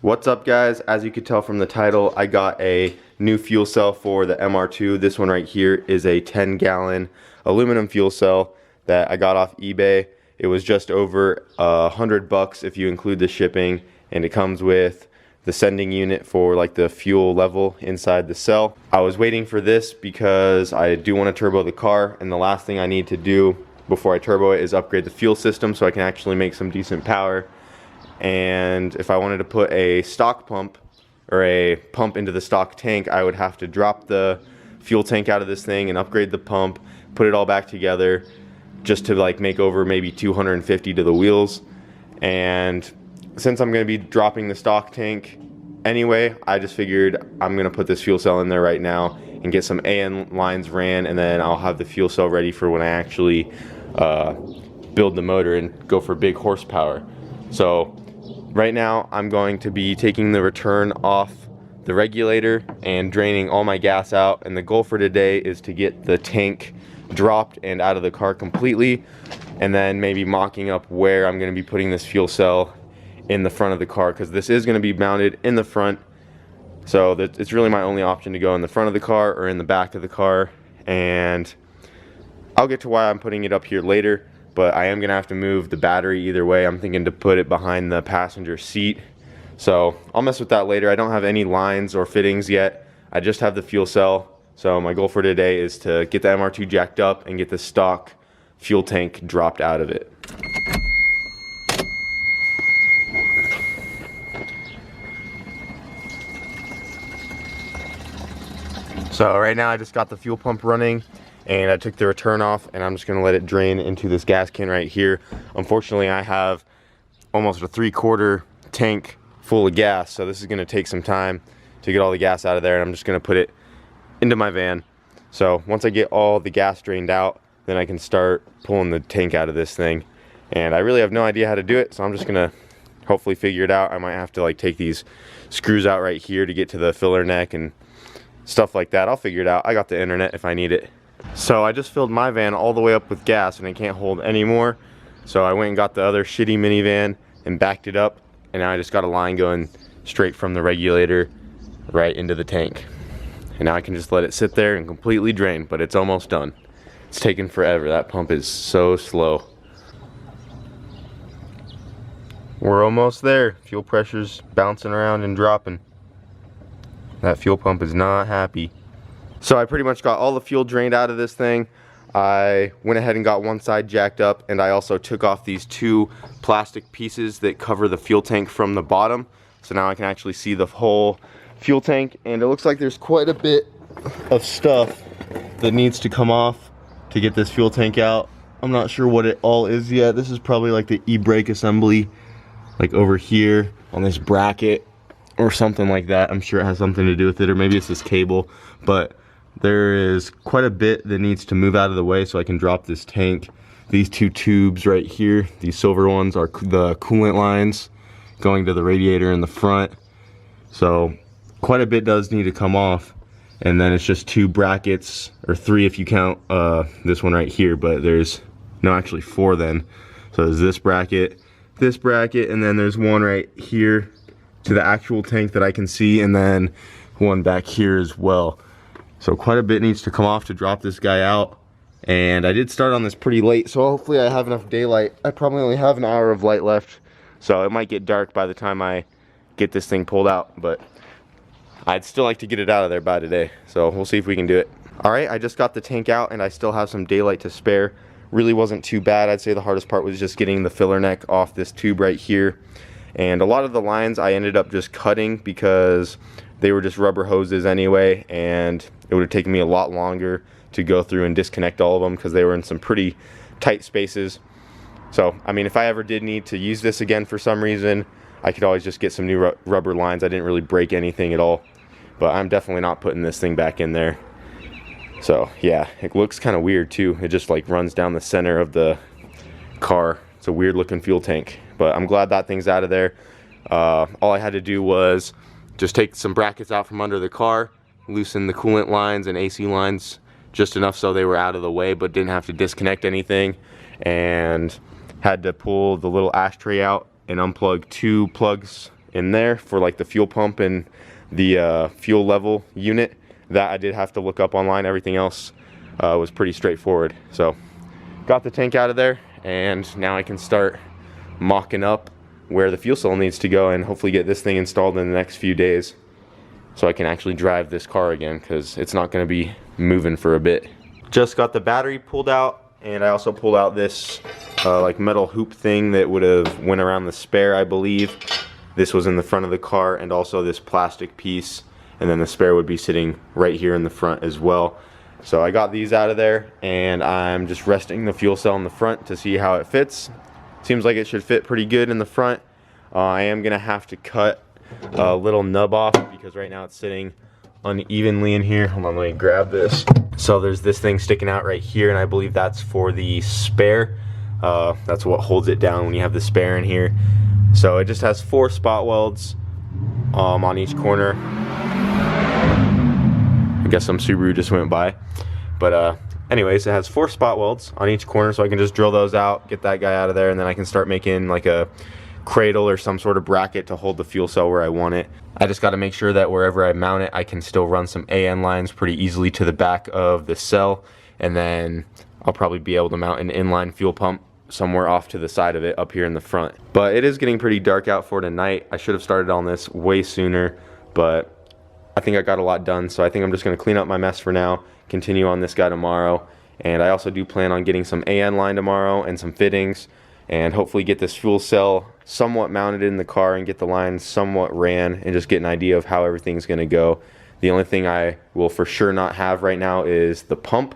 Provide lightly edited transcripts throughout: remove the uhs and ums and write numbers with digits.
What's up, guys? As you could tell from the title, I got a new fuel cell for the MR2. This one right here is a 10-gallon aluminum fuel cell that I got off eBay. It was just over $100 if you include the shipping, and it comes with the sending unit for like the fuel level inside the cell. I was waiting for this because I do want to turbo the car, and the last thing I need to do before I turbo it is upgrade the fuel system so I can actually make some decent power. And if I wanted to put a stock pump or a pump into the stock tank, I would have to drop the fuel tank out of this thing and upgrade the pump, put it all back together just to like make over maybe 250 to the wheels. And since I'm going to be dropping the stock tank anyway, I just figured I'm going to put this fuel cell in there right now and get some AN lines ran, and then I'll have the fuel cell ready for when I actually build the motor and go for big horsepower. So right now I'm going to be taking the return off the regulator and draining all my gas out, and the goal for today is to get the tank dropped and out of the car completely, and then maybe mocking up where I'm going to be putting this fuel cell in the front of the car, because this is going to be mounted in the front, so it's really my only option to go in the front of the car or in the back of the car. And I'll get to why I'm putting it up here later, but I am gonna have to move the battery either way. I'm thinking to put it behind the passenger seat, so I'll mess with that later. I don't have any lines or fittings yet. I just have the fuel cell. So my goal for today is to get the MR2 jacked up and get the stock fuel tank dropped out of it. So right now I just got the fuel pump running, and I took the return off, and I'm just gonna let it drain into this gas can right here. Unfortunately, I have almost a 3/4 tank full of gas, so this is gonna take some time to get all the gas out of there, and I'm just gonna put it into my van. So once I get all the gas drained out, then I can start pulling the tank out of this thing. And I really have no idea how to do it, so I'm just gonna hopefully figure it out. I might have to like take these screws out right here to get to the filler neck and stuff like that. I'll figure it out. I got the internet if I need it. So I just filled my van all the way up with gas, and it can't hold any more. So I went and got the other shitty minivan and backed it up, and now I just got a line going straight from the regulator right into the tank. And now I can just let it sit there and completely drain, but it's almost done. It's taken forever. That pump is so slow. We're almost there. Fuel pressure's bouncing around and dropping. That fuel pump is not happy. So I pretty much got all the fuel drained out of this thing. I went ahead and got one side jacked up, and I also took off these 2 plastic pieces that cover the fuel tank from the bottom. So now I can actually see the whole fuel tank, and it looks like there's quite a bit of stuff that needs to come off to get this fuel tank out. I'm not sure what it all is yet. This is probably like the e-brake assembly, like over here on this bracket or something like that. I'm sure it has something to do with it, or maybe it's this cable, but there is quite a bit that needs to move out of the way so I can drop this tank. These 2 tubes right here, these silver ones, are the coolant lines going to the radiator in the front. So quite a bit does need to come off. And then it's just 2 brackets, or 3 if you count this one right here, but there's no, actually 4 then. So there's this bracket, and then there's one right here to the actual tank that I can see, and then one back here as well. So quite a bit needs to come off to drop this guy out. And I did start on this pretty late, so hopefully I have enough daylight. I probably only have an hour of light left, so it might get dark by the time I get this thing pulled out, but I'd still like to get it out of there by today, so we'll see if we can do it. Alright, I just got the tank out, and I still have some daylight to spare. Really wasn't too bad. I'd say the hardest part was just getting the filler neck off this tube right here. And a lot of the lines I ended up just cutting because they were just rubber hoses anyway, and it would have taken me a lot longer to go through and disconnect all of them because they were in some pretty tight spaces. So, I mean, if I ever did need to use this again for some reason, I could always just get some new rubber lines. I didn't really break anything at all, but I'm definitely not putting this thing back in there. So, yeah, it looks kind of weird too. It just like runs down the center of the car. It's a weird looking fuel tank, but I'm glad that thing's out of there. All I had to do was just take some brackets out from under the car, loosen the coolant lines and AC lines just enough so they were out of the way, but didn't have to disconnect anything, and had to pull the little ashtray out and unplug 2 plugs in there for like the fuel pump and the fuel level unit. That I did have to look up online. Everything else was pretty straightforward. So got the tank out of there, and now I can start mocking up where the fuel cell needs to go and hopefully get this thing installed in the next few days so I can actually drive this car again, because it's not going to be moving for a bit. Just got the battery pulled out, and I also pulled out this like metal hoop thing that would have went around the spare, I believe. This was in the front of the car, and also this plastic piece, and then the spare would be sitting right here in the front as well. So I got these out of there, and I'm just resting the fuel cell in the front to see how it fits. Seems like it should fit pretty good in the front. I am gonna have to cut a little nub off because right now it's sitting unevenly in here. Hold on, let me grab this. So there's this thing sticking out right here, and I believe that's for the spare. That's what holds it down when you have the spare in here. So it just has 4 spot welds on each corner. I guess some Subaru just went by. But anyways, it has 4 spot welds on each corner, so I can just drill those out, get that guy out of there, and then I can start making like a cradle or some sort of bracket to hold the fuel cell where I want it. I just got to make sure that wherever I mount it, I can still run some AN lines pretty easily to the back of the cell, and then I'll probably be able to mount an inline fuel pump somewhere off to the side of it up here in the front. But it is getting pretty dark out for tonight. I should have started on this way sooner, but I think I got a lot done, so I think I'm just going to clean up my mess for now, continue on this guy tomorrow, and I also do plan on getting some AN line tomorrow and some fittings, and hopefully get this fuel cell somewhat mounted in the car and get the lines somewhat ran and just get an idea of how everything's going to go. The only thing I will for sure not have right now is the pump,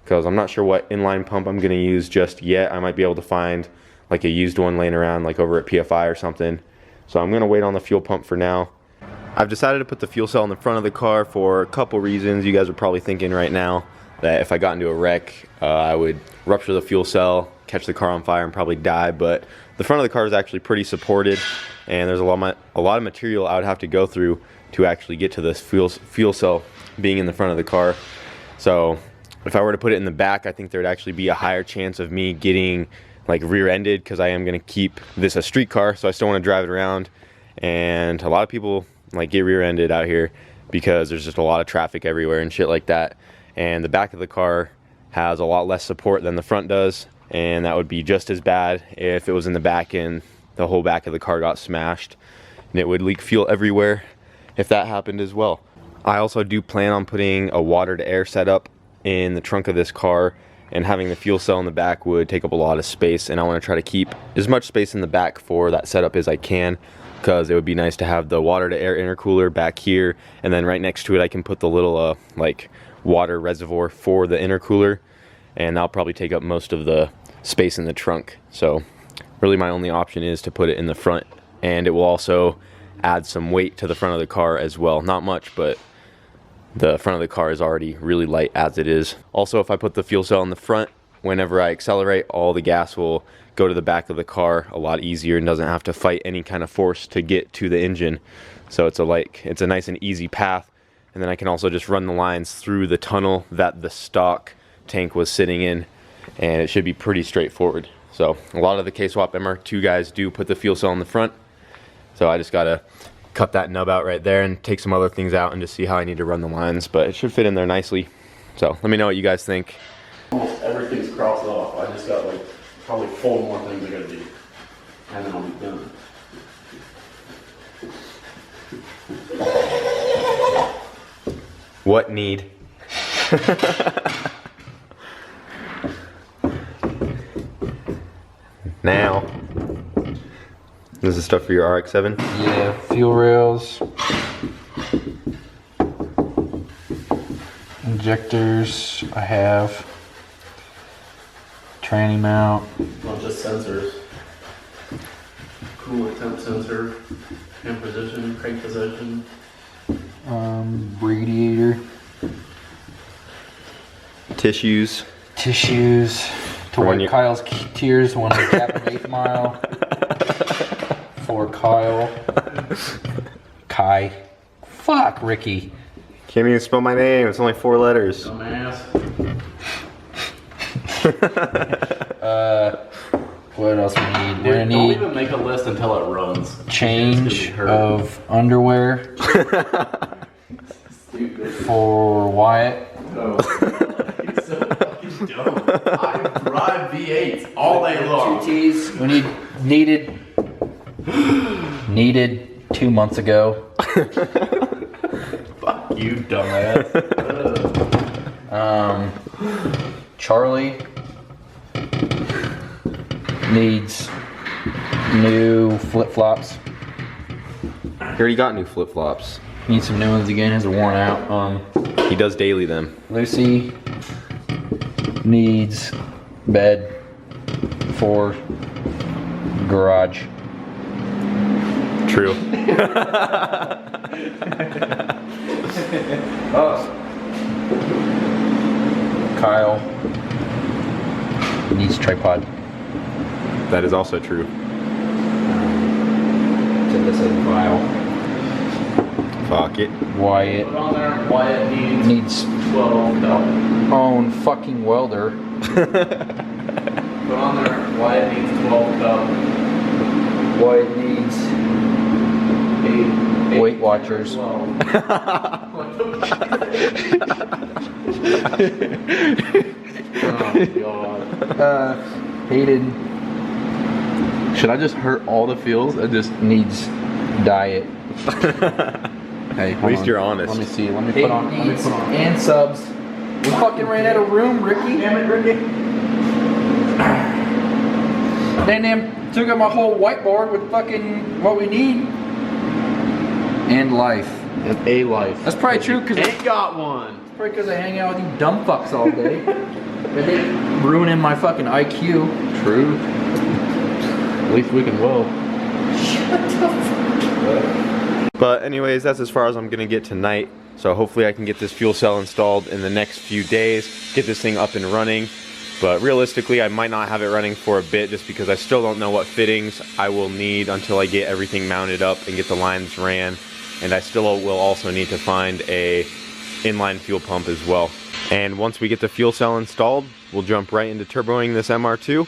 because I'm not sure what inline pump I'm going to use just yet. I might be able to find like a used one laying around like over at PFI or something. So I'm going to wait on the fuel pump for now. I've decided to put the fuel cell in the front of the car for a couple reasons. You guys are probably thinking right now that if I got into a wreck, I would rupture the fuel cell, catch the car on fire, and probably die. But the front of the car is actually pretty supported, and there's a lot of material I would have to go through to actually get to this fuel cell being in the front of the car. So if I were to put it in the back, I think there'd actually be a higher chance of me getting like rear-ended, because I am going to keep this a street car, so I still want to drive it around. And a lot of people like get rear-ended out here because there's just a lot of traffic everywhere and shit like that. And the back of the car has a lot less support than the front does, and that would be just as bad if it was in the back and the whole back of the car got smashed, and it would leak fuel everywhere if that happened as well. I also do plan on putting a water to air setup in the trunk of this car, and having the fuel cell in the back would take up a lot of space, and I want to try to keep as much space in the back for that setup as I can, because it would be nice to have the water to air intercooler back here, and then right next to it I can put the little like water reservoir for the intercooler, and that'll probably take up most of the space in the trunk. So really my only option is to put it in the front, and it will also add some weight to the front of the car as well. Not much, but the front of the car is already really light as it is. Also, if I put the fuel cell in the front, whenever I accelerate, all the gas will go to the back of the car a lot easier and doesn't have to fight any kind of force to get to the engine. So it's a nice and easy path. And then I can also just run the lines through the tunnel that the stock tank was sitting in, and it should be pretty straightforward. So a lot of the K-Swap MR2 guys do put the fuel cell in the front. So I just gotta cut that nub out right there and take some other things out and just see how I need to run the lines, but it should fit in there nicely. So let me know what you guys think. Almost everything's crossed off. I just got like probably 4 more things I gotta do, and then I'll be done. What need? Now, this is stuff for your RX-7? Yeah, fuel rails, injectors, I have, tranny mount. Not just sensors. Coolant temp sensor, hand position, crank position. Radiator. Tissues. To wipe Kyle's tears when I cap an 8th mile. For Kyle. Kai. Fuck, Ricky. Can't even spell my name, it's only 4 letters. Dumbass. What else we need? We're gonna Don't need even make a list until it runs. change of underwear for Wyatt. Oh, he's so fucking dumb. I drive V8s all day long. 2 T's. We needed 2 months ago. Fuck you, dumbass. Charlie needs new flip-flops. He already got new flip-flops. Needs some new ones again. His are worn out. He does daily them. Lucy needs bed for garage. True. Kyle needs tripod. That is also true. Set this as a file. Fuck it. Wyatt Put on there, Wyatt needs 12 cup. own fucking welder. Put on there, Wyatt needs 12 cup. Wyatt needs Weight Watchers. Oh, God. Hayden Should I just hurt all the feels and just... needs diet. Hey, At least you're honest. Let me see. Let me put on. Let me put on. And subs. We fucking ran out of room, Ricky. Damn it, Ricky. They took up my whole whiteboard with fucking what we need. And life. It's a life. That's probably true because Ain't got one. probably because I hang out with you dumb fucks all day. But they ruining my fucking IQ. True. At least we can roll. But anyways, that's as far as I'm gonna get tonight. So hopefully I can get this fuel cell installed in the next few days, get this thing up and running. But realistically, I might not have it running for a bit just because I still don't know what fittings I will need until I get everything mounted up and get the lines ran. And I still will also need to find a inline fuel pump as well. And once we get the fuel cell installed, we'll jump right into turboing this MR2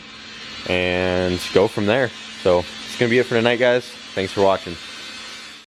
and go from there. So it's gonna be it for tonight, guys. Thanks for watching.